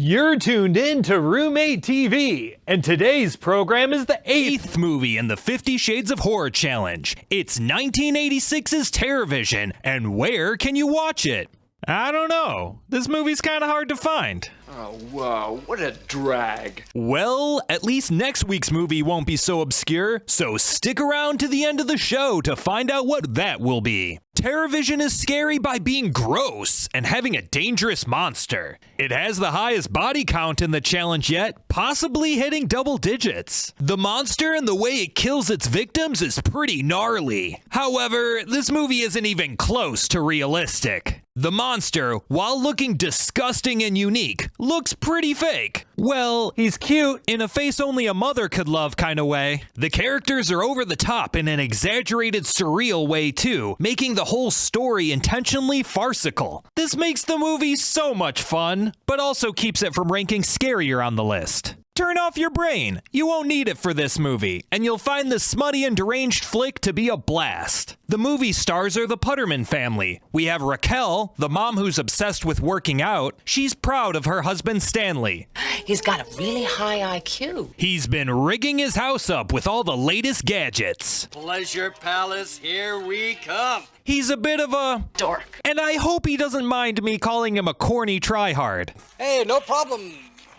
You're tuned in to Roommate TV, and today's program is the eighth movie in the 50 Shades of Horror Challenge. It's 1986's Terrorvision, and where can you watch it? I don't know. This movie's kind of hard to find. Oh, wow, what a drag. Well, at least next week's movie won't be so obscure, so stick around to the end of the show to find out what that will be. Terrorvision is scary by being gross and having a dangerous monster. It has the highest body count in the challenge yet, possibly hitting double digits. The monster and the way it kills its victims is pretty gnarly. However, this movie isn't even close to realistic. The monster, while looking disgusting and unique, looks pretty fake. Well, he's cute in a face only a mother could love kind of way. The characters are over the top in an exaggerated, surreal way too, making the whole story intentionally farcical. This makes the movie so much fun, but also keeps it from ranking scarier on the list. Turn off your brain. You won't need it for this movie, and you'll find this smutty and deranged flick to be a blast. The movie stars are the Putterman family. We have Raquel, the mom who's obsessed with working out. She's proud of her husband Stanley. He's got a really high IQ. He's been rigging his house up with all the latest gadgets. Pleasure Palace, here we come. He's a bit of a Dork. and I hope he doesn't mind me calling him a corny tryhard. Hey, no problem,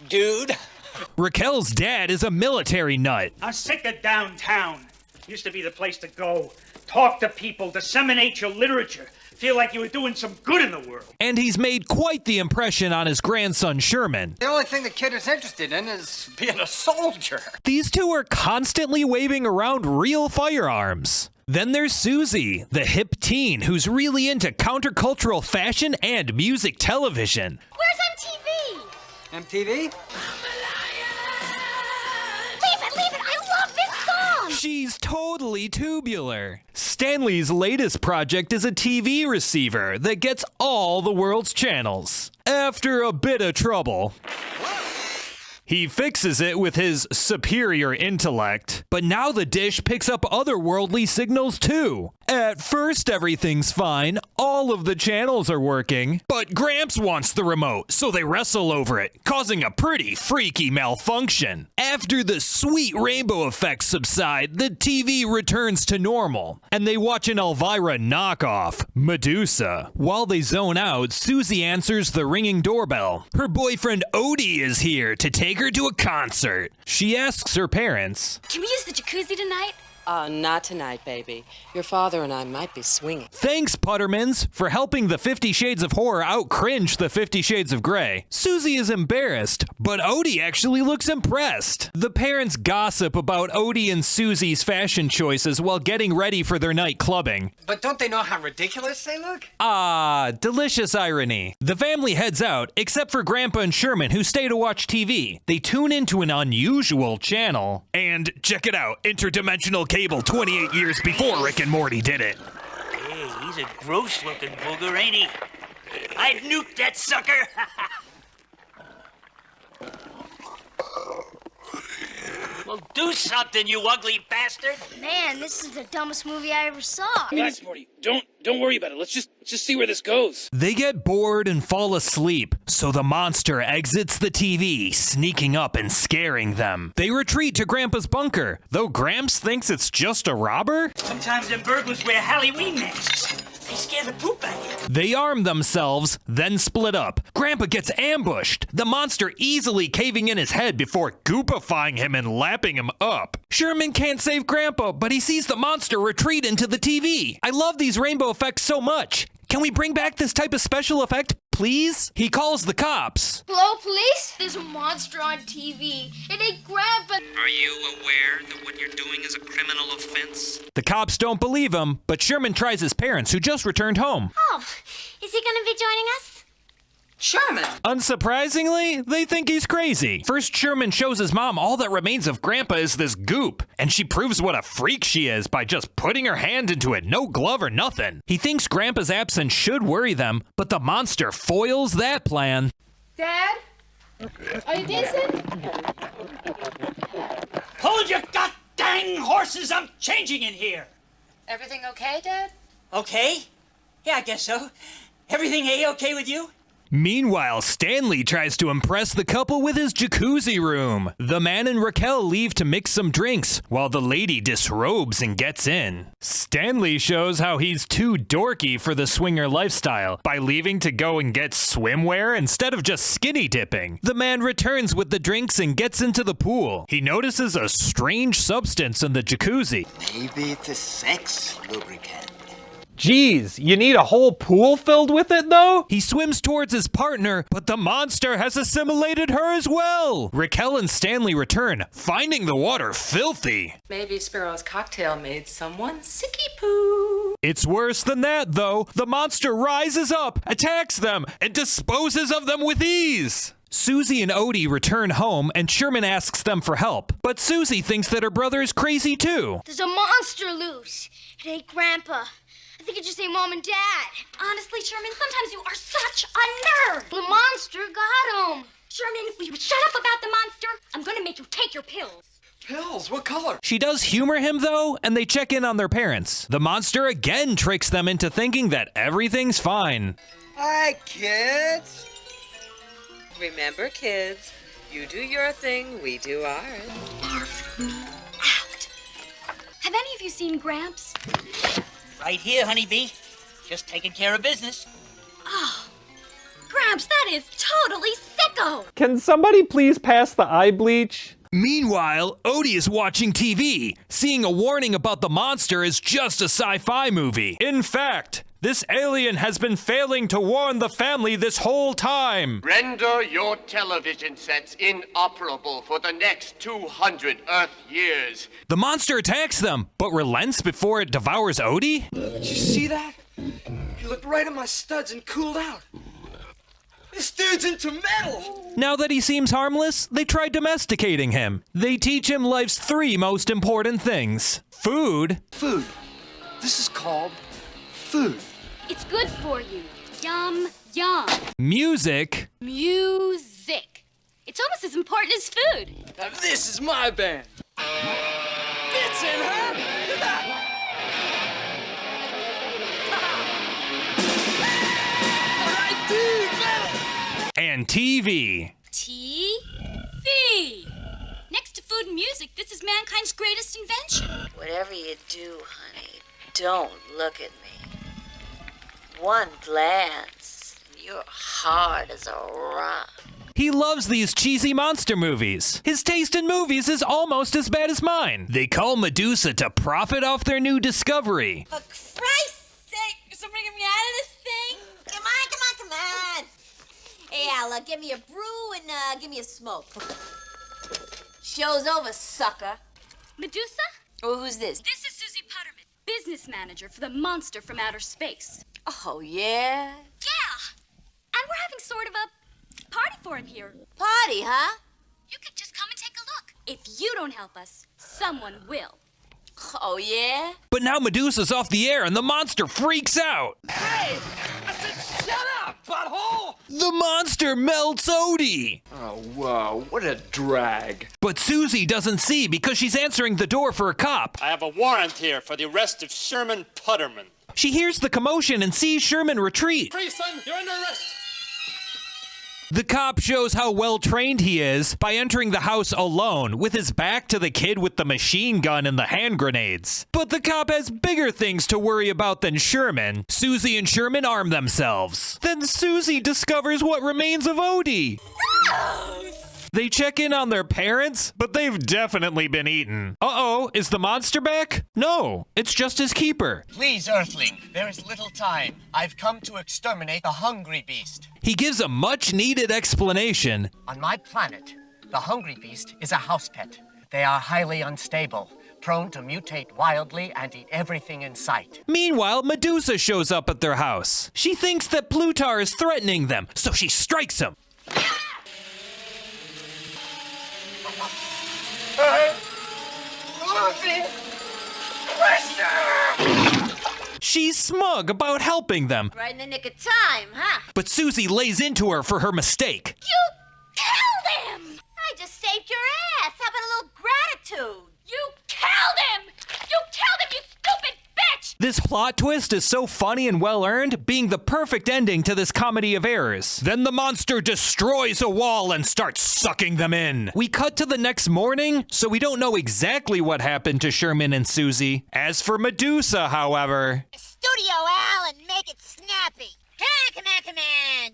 dude. Raquel's dad is a military nut. I'm sick of downtown. Used to be the place to go. Talk to people, disseminate your literature. Feel like you were doing some good in the world. And he's made quite the impression on his grandson Sherman. The only thing the kid is interested in is being a soldier. These two are constantly waving around real firearms. Then there's Susie, the hip teen who's really into countercultural fashion and music television. Where's MTV? MTV? Leave it! I love this song! She's totally tubular. Stanley's latest project is a TV receiver that gets all the world's channels. After a bit of trouble, he fixes it with his superior intellect. But now the dish picks up otherworldly signals too. At first everything's fine, all of the channels are working, but Gramps wants the remote, so they wrestle over it, causing a pretty freaky malfunction. After the sweet rainbow effects subside, the TV returns to normal, and they watch an Elvira knockoff, Medusa. While they zone out, Susie answers the ringing doorbell. Her boyfriend Odie is here to take her to a concert. She asks her parents, Can we use the jacuzzi tonight? Not tonight, baby. Your father and I might be swinging. "Thanks, Puttermans, for helping the 50 Shades of Horror out-cringe the 50 Shades of Grey." Susie is embarrassed, but Odie actually looks impressed. The parents gossip about Odie and Susie's fashion choices while getting ready for their night clubbing. But don't they know how ridiculous they look? Ah, delicious irony. The family heads out, except for Grandpa and Sherman, who stay to watch TV. They tune into an unusual channel. And check it out, interdimensional cable 28 years before Rick and Morty did it. Hey, he's a gross-looking booger, ain't he? I'd nuke that sucker! Well, do something, you ugly bastard! Man, this is the dumbest movie I ever saw. Relax, Morty. Don't worry about it. Let's just see where this goes. They get bored and fall asleep, so the monster exits the TV, sneaking up and scaring them. They retreat to Grandpa's bunker, though Gramps thinks it's just a robber. Sometimes them burglars wear Halloween masks. They scare the poop out of you. They arm themselves, then split up. Grandpa gets ambushed, the monster easily caving in his head before goopifying him and lapping him up. Sherman can't save Grandpa, but he sees the monster retreat into the TV. I love these rainbow effects so much. Can we bring back this type of special effect, please? He calls the cops. Hello, police? There's a monster on TV. It ate Grandpa. Are you aware that what you're doing is a criminal offense? The cops don't believe him, but Sherman tries his parents, who just returned home. Oh, is he gonna be joining us? Sherman! Unsurprisingly, they think he's crazy. First, Sherman shows his mom all that remains of Grandpa is this goop, and she proves what a freak she is by just putting her hand into it, no glove or nothing. He thinks Grandpa's absence should worry them, but the monster foils that plan. Dad? Are you dancing? Hold your god-dang horses! I'm changing in here! Everything okay, Dad? Okay? Yeah, I guess so. Everything A-okay with you? Meanwhile, Stanley tries to impress the couple with his jacuzzi room. The man and Raquel leave to mix some drinks, while the lady disrobes and gets in. Stanley shows how he's too dorky for the swinger lifestyle by leaving to go and get swimwear instead of just skinny dipping. The man returns with the drinks and gets into the pool. He notices a strange substance in the jacuzzi. Maybe it's a sex lubricant. Jeez, you need a whole pool filled with it though? He swims towards his partner, but the monster has assimilated her as well. Raquel and Stanley return, finding the water filthy. Maybe Sparrow's cocktail made someone sicky poo. It's worse than that though. The monster rises up, attacks them, and disposes of them with ease. Susie and Odie return home and Sherman asks them for help. But Susie thinks that her brother is crazy too. There's a monster loose. It ain't Grandpa. I think it just ain't Mom and Dad. Honestly, Sherman, sometimes you are such a nerd. The monster got him. Sherman, if you shut up about the monster, I'm gonna make you take your pills. Pills? What color? She does humor him though, and they check in on their parents. The monster again tricks them into thinking that everything's fine. Hi, kids. Remember, kids, you do your thing, we do ours. Barf me out. Have any of you seen Gramps? Right here, honeybee. Just taking care of business. Oh, Gramps, that is totally sicko. Can somebody please pass the eye bleach? Meanwhile, Odie is watching TV, seeing a warning about the monster is just a sci-fi movie. In fact, this alien has been failing to warn the family this whole time. Render your television sets inoperable for the next 200 Earth years. The monster attacks them, but relents before it devours Odie? Did you see that? He looked right at my studs and cooled out. This dude's into metal! Now that he seems harmless, they try domesticating him. They teach him life's 3 most important things. Food. Food. This is called food. It's good for you. Yum, yum. Music. Music. It's almost as important as food. Now this is my band. Fits in, huh? Alright, dude, metal! And TV. TV. Next to food and music, this is mankind's greatest invention. Whatever you do, honey, don't look at me. One glance, and you're hard as a rock. He loves these cheesy monster movies. His taste in movies is almost as bad as mine. They call Medusa to profit off their new discovery. For Christ's sake, you're somebody get me out of this thing. Come on. Hey, Al, give me a brew and give me a smoke. Show's over, sucker. Medusa? Oh, who's this? This is Susie Putterman, business manager for the monster from outer space. Oh, yeah? Yeah. And we're having sort of a party for him here. Party, huh? You could just come and take a look. If you don't help us, someone will. Oh, yeah? But now Medusa's off the air and the monster freaks out. Hey! I said shut up, butthole! The monster melts Odie. Oh, wow, what a drag. But Susie doesn't see because she's answering the door for a cop. I have a warrant here for the arrest of Sherman Putterman. She hears the commotion and sees Sherman retreat. Freeze, son, you're under arrest. The cop shows how well trained he is by entering the house alone with his back to the kid with the machine gun and the hand grenades. But the cop has bigger things to worry about than Sherman. Susie and Sherman arm themselves. Then Susie discovers what remains of Odie. They check in on their parents, but they've definitely been eaten. Uh-oh, is the monster back? No, it's just his keeper. Please, Earthling, there is little time. I've come to exterminate the hungry beast. He gives a much-needed explanation. On my planet, the hungry beast is a house pet. They are highly unstable, prone to mutate wildly and eat everything in sight. Meanwhile, Medusa shows up at their house. She thinks that Plutar is threatening them, so she strikes him. She's smug about helping them. Right in the nick of time, huh? But Susie lays into her for her mistake. You killed him! I just saved your ass. How about a little gratitude? You killed him! You killed him, you stupid bitch! This This plot twist is so funny and well-earned, being the perfect ending to this comedy of errors. Then the monster destroys a wall and starts sucking them in. We cut to the next morning, so we don't know exactly what happened to Sherman and Susie. As for Medusa, however... Studio, Al, and make it snappy. Come on.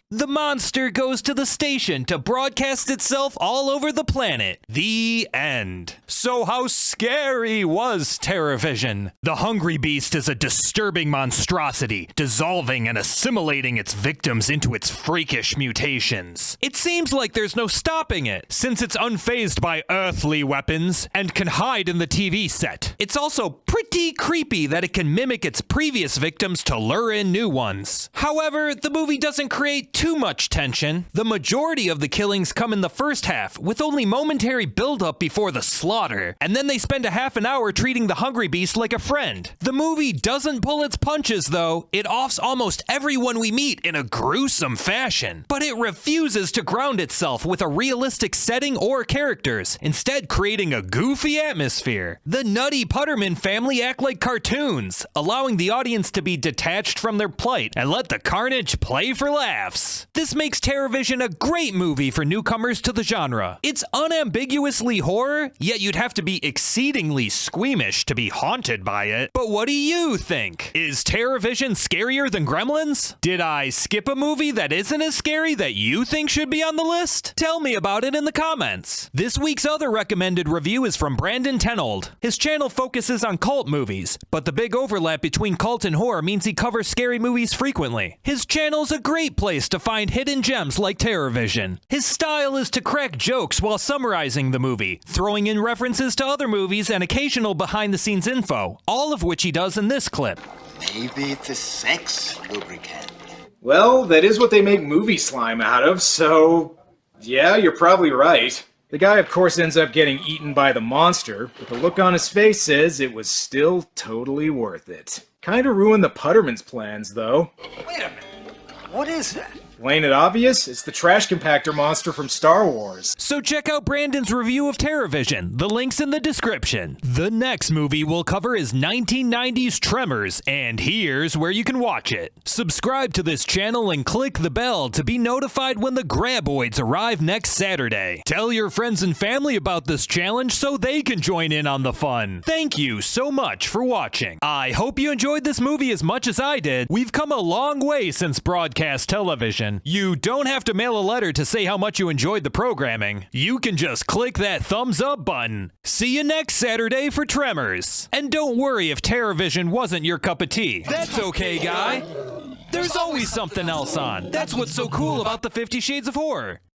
The monster goes to the station to broadcast itself all over the planet. The end. So how scary was Terrorvision? The hungry beast is a disturbing monstrosity, dissolving and assimilating its victims into its freakish mutations. It seems like there's no stopping it, since it's unfazed by earthly weapons and can hide in the TV set. It's also pretty creepy that it can mimic its previous victims to lure in new ones. However, the movie doesn't create too much tension. The majority of the killings come in the first half, with only momentary buildup before the slaughter, and then they spend a half an hour treating the hungry beast like a friend. The movie doesn't pull its punches though. It offs almost everyone we meet in a gruesome fashion, but it refuses to ground itself with a realistic setting or characters, instead creating a goofy atmosphere. The nutty Putterman family act like cartoons, allowing the audience to be detached from their plight and let the carnage play for laughs. This makes Terrorvision a great movie for newcomers to the genre. It's unambiguously horror, yet you'd have to be exceedingly squeamish to be haunted by it. But what do you think? Is Terrorvision scarier than Gremlins? Did I skip a movie that isn't as scary that you think should be on the list? Tell me about it in the comments. This week's other recommended review is from Brandon Tenold. His channel focuses on cult movies, but the big overlap between cult and horror means he covers scary movies frequently. His channel's a great place to find hidden gems like Terrorvision. His style is to crack jokes while summarizing the movie, throwing in references to other movies and occasional behind-the-scenes info, all of which he does in this clip. Maybe it's a sex lubricant. Well, that is what they make movie slime out of, so... yeah, you're probably right. The guy, of course, ends up getting eaten by the monster, but the look on his face says it was still totally worth it. Kinda ruined the Putterman's plans, though. Wait a minute. What is that? Ain't it obvious? It's the trash compactor monster from Star Wars. So check out Brandon's review of Terrorvision. The link's in the description. The next movie we'll cover is 1990's Tremors, and here's where you can watch it. Subscribe to this channel and click the bell to be notified when the Graboids arrive next Saturday. Tell your friends and family about this challenge so they can join in on the fun. Thank you so much for watching. I hope you enjoyed this movie as much as I did. We've come a long way since broadcast television. You don't have to mail a letter to say how much you enjoyed the programming. You can just click that thumbs up button. See you next Saturday for Tremors. And don't worry if Terrorvision wasn't your cup of tea. That's okay, guy. There's always something else on. That's what's so cool about the 50 Shades of Horror.